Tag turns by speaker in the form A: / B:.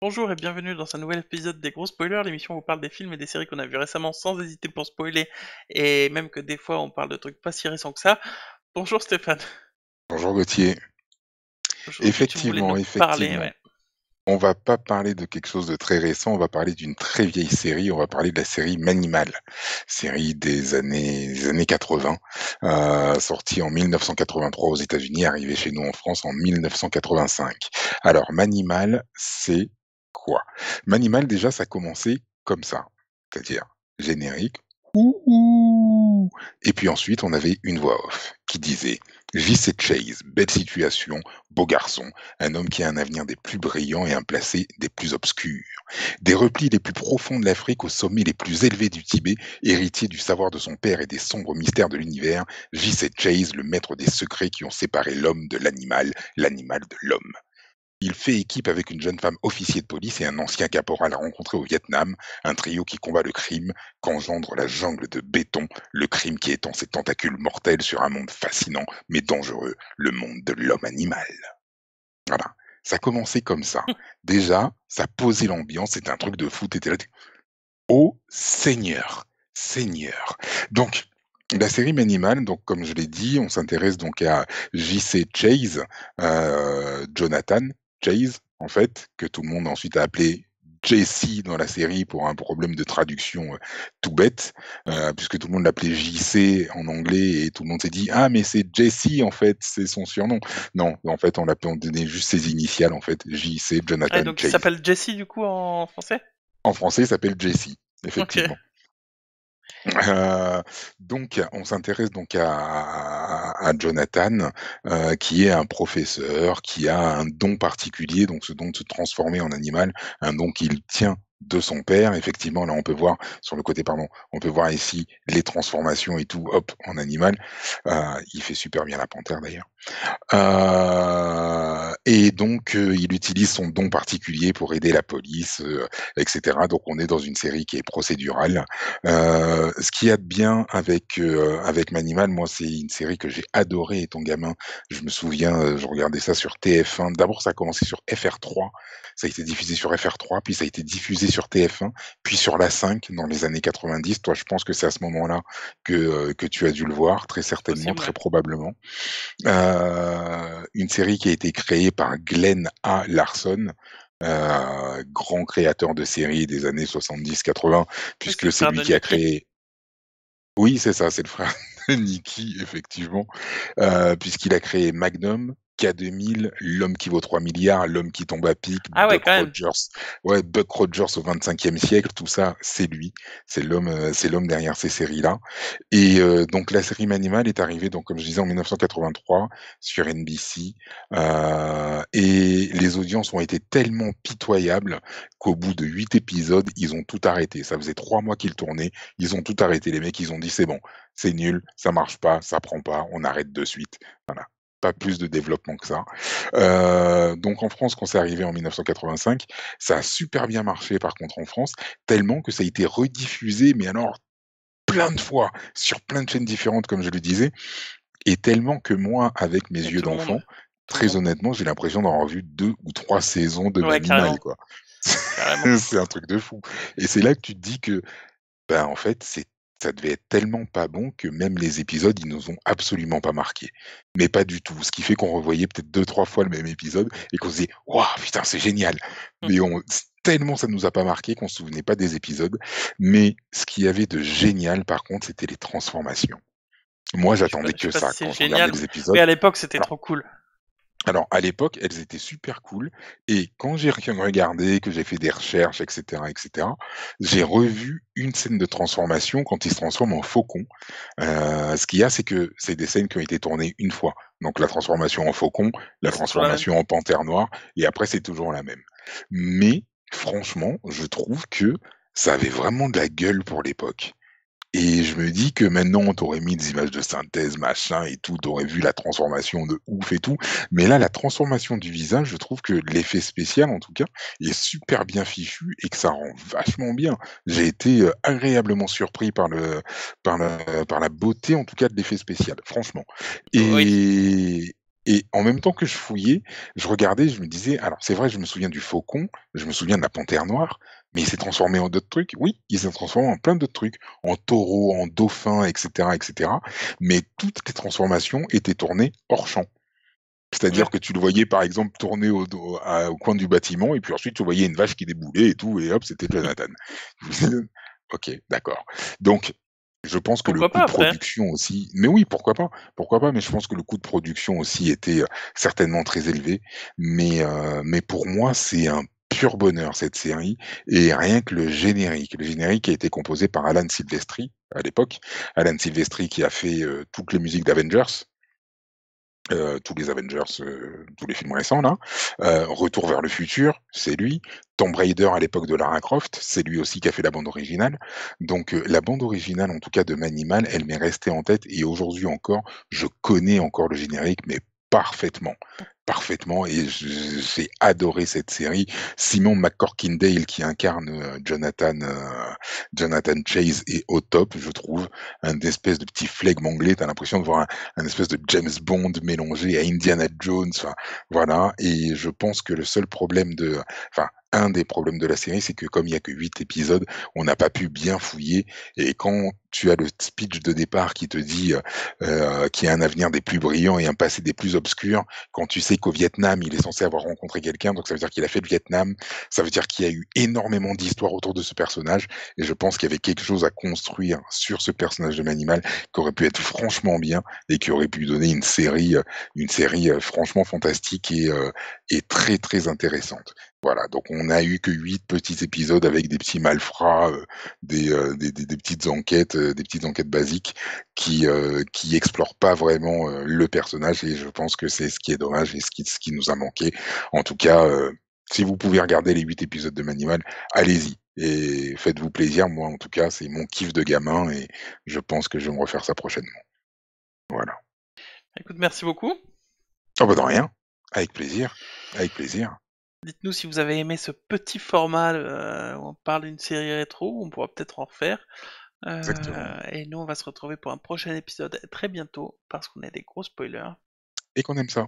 A: Bonjour et bienvenue dans un nouvel épisode des gros spoilers, l'émission où on parle des films et des séries qu'on a vus récemment sans hésiter pour spoiler, et même que des fois on parle de trucs pas si récents que ça. Bonjour Stéphane,
B: Bonjour Gauthier.
A: aujourd'hui tu voulais
B: Effectivement,
A: nous parler,
B: effectivement.
A: ouais.
B: On va pas parler de quelque chose de très récent, on va parler d'une très vieille série, on va parler de la série Manimal, série des années 80, sortie en 1983 aux États-Unis, arrivée chez nous en France en 1985. Alors Manimal, c'est quoi? Manimal déjà ça commençait comme ça, c'est-à-dire générique, ouh et puis ensuite on avait une voix off qui disait: «J.C. Chase, belle situation, beau garçon, un homme qui a un avenir des plus brillants et un passé des plus obscurs. Des replis les plus profonds de l'Afrique aux sommets les plus élevés du Tibet, héritier du savoir de son père et des sombres mystères de l'univers, J.C. Chase, le maître des secrets qui ont séparé l'homme de l'animal, l'animal de l'homme. Il fait équipe avec une jeune femme officier de police et un ancien caporal rencontré au Vietnam, un trio qui combat le crime, qu'engendre la jungle de béton, le crime qui étend ses tentacules mortels sur un monde fascinant mais dangereux, le monde de l'homme animal. Voilà, ça commençait comme ça. Déjà, ça posait l'ambiance, c'était un truc de fou, tu là, tu «Oh Seigneur, Seigneur!» Donc la série Manimal, donc comme je l'ai dit, on s'intéresse donc à J.C. Chase, Jonathan Chase, en fait, que tout le monde ensuite a appelé Jesse dans la série pour un problème de traduction, tout bête,
A: Hmm.
B: puisque tout le monde l'appelait JC en anglais et tout le monde s'est dit: «Ah mais c'est Jesse en fait, c'est son surnom». Non, en fait, on donnait juste ses initiales en fait, JC,
A: Ah, et
B: Jonathan
A: donc il
B: Chase.
A: s'appelle Jesse du coup en français?
B: En français, il s'appelle Jesse,
A: Ok.
B: effectivement. Heu, donc on s'intéresse donc à Jonathan, qui est un professeur, qui a un don particulier, donc ce don de se transformer en animal, un don qu'il tient de son père. Effectivement, là, on peut voir sur le côté pardon, on peut voir ici les transformations et tout, hop, en animal. Il fait super bien la panthère d'ailleurs. Et donc il utilise son don particulier pour aider la police, et cetera. Donc on est dans une série qui est procédurale. Ce qu'il y a de bien avec Manimal, moi, c'est une série que j'ai adorée étant gamin. Je me souviens, je regardais ça sur TF1. D'abord, ça a commencé sur FR3, ça a été diffusé sur FR3, puis ça a été diffusé sur TF1, puis sur la 5 dans les années 90. Toi, je pense que c'est à ce moment-là que tu as dû le voir, très
A: C'est
B: certainement,
A: possible,
B: très
A: ouais.
B: probablement. Une série qui a été créée par Glenn A. Larson, grand créateur de séries des années 70-80,
A: Oui, c'est le
B: puisque c'est
A: frère
B: lui
A: de
B: qui a
A: Nicky.
B: créé oui, c'est ça, c'est le frère de Nicky, effectivement, puisqu'il a créé Magnum, K2000, L'homme qui vaut 3 milliards, L'homme qui tombe à pic,
A: Ah ouais,
B: Buck
A: quand même.
B: Rogers. Ouais, Buck Rogers au 25e siècle, tout ça, c'est lui. C'est l'homme derrière ces séries-là. Et donc la série Manimal est arrivée, donc comme je disais, en 1983 sur NBC, et les audiences ont été tellement pitoyables qu'au bout de 8 épisodes, ils ont tout arrêté. Ça faisait 3 mois qu'ils tournaient, ils ont tout arrêté. Les mecs, ils ont dit: «C'est bon, c'est nul, ça marche pas, ça prend pas, on arrête de suite». Voilà, pas plus de développement que ça. Donc en France, quand c'est arrivé en 1985, ça a super bien marché par contre en France, tellement que ça a été rediffusé, mais alors plein de fois, sur plein de chaînes différentes comme je le disais, et tellement que moi, avec mes
A: Et
B: yeux
A: tout le monde,
B: d'enfant,
A: tout le
B: très
A: monde.
B: honnêtement, j'ai l'impression d'avoir vu 2 ou 3 saisons de
A: Ouais,
B: Manimal,
A: carrément,
B: quoi.
A: carrément.
B: C'est un truc de fou, et c'est là que tu te dis que, ben, en fait, ça devait être tellement pas bon que même les épisodes, ils nous ont absolument pas marqués. Mais pas du tout. Ce qui fait qu'on revoyait peut-être 2-3 fois le même épisode et qu'on se disait: «Waouh, putain, c'est génial!» Mais tellement ça nous a pas marqué qu'on se souvenait pas des épisodes. Mais ce qu'il y avait de génial, par contre, c'était les transformations. Moi, j'attendais
A: Je sais
B: que
A: pas si
B: ça
A: c'est
B: quand je regardais
A: génial,
B: les
A: mais
B: épisodes.
A: à l'époque c'était
B: Alors
A: trop cool.
B: alors à l'époque, elles étaient super cool, et quand j'ai regardé, que j'ai fait des recherches et cetera, j'ai revu une scène de transformation quand il se transforme en faucon. Ce qu'il y a, c'est que c'est des scènes qui ont été tournées une fois. Donc la transformation en faucon, la
A: Et c'est toujours la même.
B: transformation en panthère noire, et après c'est toujours la même. Mais franchement, je trouve que ça avait vraiment de la gueule pour l'époque. Et je me dis que maintenant, on t'aurait mis des images de synthèse, machin et tout, tu vu la transformation de ouf et tout. Mais là, la transformation du visage, je trouve que l'effet spécial, en tout cas, est super bien fichu et que ça rend vachement bien. J'ai été, agréablement surpris par la beauté, en tout cas, de l'effet spécial, franchement.
A: Oui.
B: Et Et en même temps que je fouillais, je regardais, je me disais: «Alors c'est vrai, je me souviens du faucon, je me souviens de la panthère noire, mais il s'est transformé en d'autres trucs?» Oui, il s'est transformé en plein d'autres trucs, en taureau, en dauphin et cetera, mais toutes les transformations étaient tournées hors champ.
A: Ouais.
B: C'est-à-dire que tu le voyais par exemple tourner au coin du bâtiment et puis ensuite tu voyais une vache qui déboulait et tout et hop, c'était Jonathan. OK, d'accord. Donc je pense que le
A: Pourquoi
B: coût
A: pas
B: de
A: après?
B: production aussi, mais oui, pourquoi pas, mais je pense que le coût de production aussi était, certainement très élevé. Mais pour moi, c'est un pur bonheur cette série et rien que le générique a été composé par Alan Silvestri à l'époque. Alan Silvestri qui a fait, toutes les musiques d'Avengers. Tous les Avengers, tous les films récents là. Retour vers le futur, c'est lui. Tomb Raider à l'époque de Lara Croft, c'est lui aussi qui a fait la bande originale. Donc, la bande originale en tout cas de Manimal, elle m'est restée en tête et aujourd'hui encore, je connais encore le générique, mais parfaitement. Parfaitement et j'ai adoré cette série. Simon McCorkindale qui incarne, Jonathan Chase est au top, je trouve. Un espèce de petit flegme anglais, tu as l'impression de voir un espèce de James Bond mélangé à Indiana Jones, enfin voilà. Et je pense que le seul problème enfin un des problèmes de la série, c'est que comme il y a que 8 épisodes, on n'a pas pu bien fouiller. Et quand tu as le speech de départ qui te dit qu'il y a un avenir des plus brillants et un passé des plus obscurs, quand tu sais qu'au Vietnam, il est censé avoir rencontré quelqu'un, donc ça veut dire qu'il a fait le Vietnam, ça veut dire qu'il y a eu énormément d'histoires autour de ce personnage. Et je pense qu'il y avait quelque chose à construire sur ce personnage de Manimal qui aurait pu être franchement bien et qui aurait pu donner une série, franchement fantastique et très, très intéressante. Voilà, donc on n'a eu que 8 petits épisodes avec des petits malfrats, des petites enquêtes basiques qui explorent pas vraiment, le personnage et je pense que c'est ce qui est dommage et ce qui nous a manqué. En tout cas, si vous pouvez regarder les 8 épisodes de Manimal, allez-y et faites-vous plaisir. Moi, en tout cas, c'est mon kiff de gamin et je pense que je vais me refaire ça prochainement. Voilà.
A: Écoute, merci beaucoup.
B: Ah bah, de rien. Avec plaisir, avec plaisir.
A: Dites-nous si vous avez aimé ce petit format où on parle d'une série rétro, on pourra peut-être en refaire.
B: Exactement
A: Et nous, on va se retrouver pour un prochain épisode très bientôt parce qu'on a des gros spoilers.
B: et qu'on aime ça.